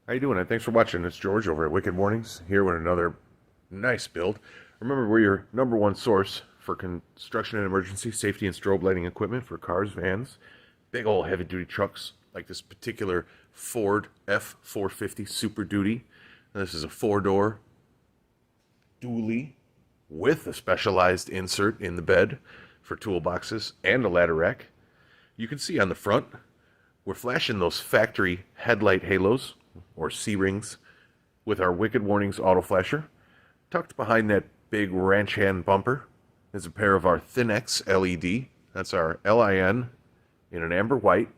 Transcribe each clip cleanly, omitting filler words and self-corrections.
How you doing? Thanks for watching. It's George over at Wicked Warnings, here with another nice build. Remember, we're your number one source for construction and emergency safety and strobe lighting equipment for cars, vans, big old heavy-duty trucks, like this particular Ford F450 Super Duty. And this is a four-door dually with a specialized insert in the bed for toolboxes and a ladder rack. You can see on the front, we're flashing those factory headlight halos, or C-rings, with our Wicked Warnings auto flasher. Tucked behind that big ranch hand bumper is a pair of our Thin-X LED. That's our LIN in an amber white.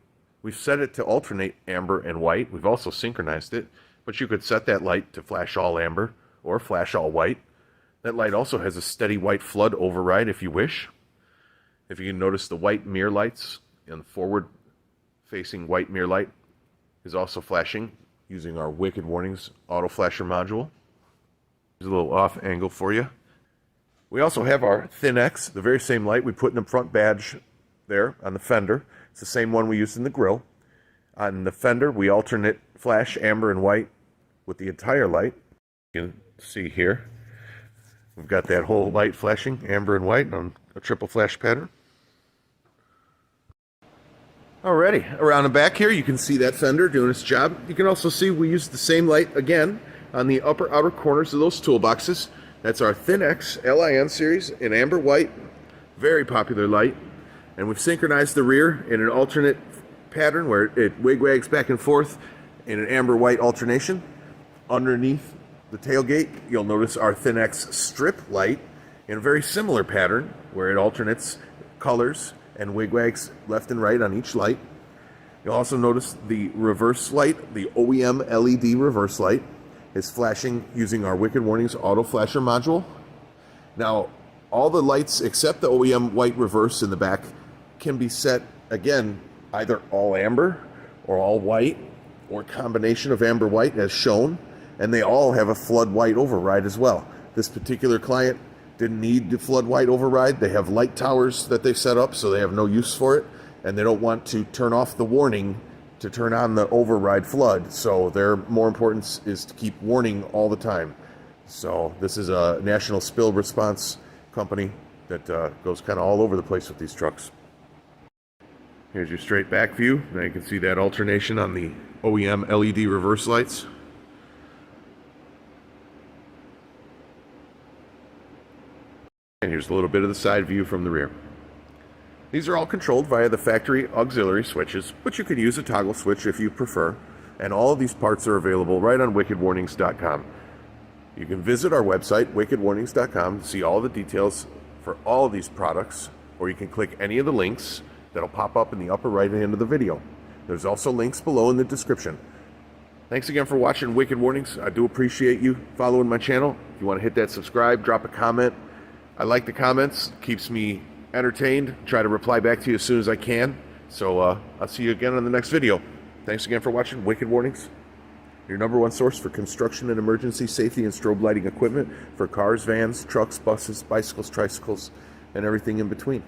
We've set it to alternate amber and white. We've also synchronized it, but you could set that light to flash all amber or flash all white. That light also has a steady white flood override if you wish. If you can notice, the white mirror lights and the forward-facing white mirror light is also flashing using our Wicked Warnings auto flasher module. Here's a little off angle for you. We also have our Thin-X, the very same light we put in the front badge there on the fender. It's the same one we used in the grill. On the fender, we alternate flash amber and white with the entire light. You can see here, we've got that whole light flashing amber and white on a triple flash pattern. Alrighty, around the back here you can see that fender doing its job. You can also see we use the same light again on the upper outer corners of those toolboxes. That's our Thin-X LIN series in amber white, very popular light. And we've synchronized the rear in an alternate pattern where it wig-wags back and forth in an amber white alternation. Underneath the tailgate, you'll notice our Thin-X strip light in a very similar pattern where it alternates colors and wigwags left and right on each light. You'll also notice the reverse light, the OEM LED reverse light, is flashing using our Wicked Warnings auto flasher module. Now, all the lights except the OEM white reverse in the back can be set, again, either all amber or all white or combination of amber white as shown, and they all have a flood white override as well. This particular client didn't need the flood white override. They have light towers that they set up, so they have no use for it, and they don't want to turn off the warning to turn on the override flood. So their more importance is to keep warning all the time. So this is a national spill response company that goes kind of all over the place with these trucks. Here's your straight back view. Now you can see that alternation on the OEM LED reverse lights. And here's a little bit of the side view from the rear. These are all controlled via the factory auxiliary switches, but you could use a toggle switch if you prefer. And all of these parts are available right on wickedwarnings.com. You can visit our website, wickedwarnings.com, to see all the details for all of these products, or you can click any of the links that'll pop up in the upper right hand of the video. There's also links below in the description. Thanks again for watching Wicked Warnings. I do appreciate you following my channel. If you want to hit that subscribe, drop a comment. I like the comments, keeps me entertained. Try to reply back to you as soon as I can. So I'll see you again on the next video. Thanks again for watching Wicked Warnings, your number one source for construction and emergency safety and strobe lighting equipment for cars, vans, trucks, buses, bicycles, tricycles, and everything in between.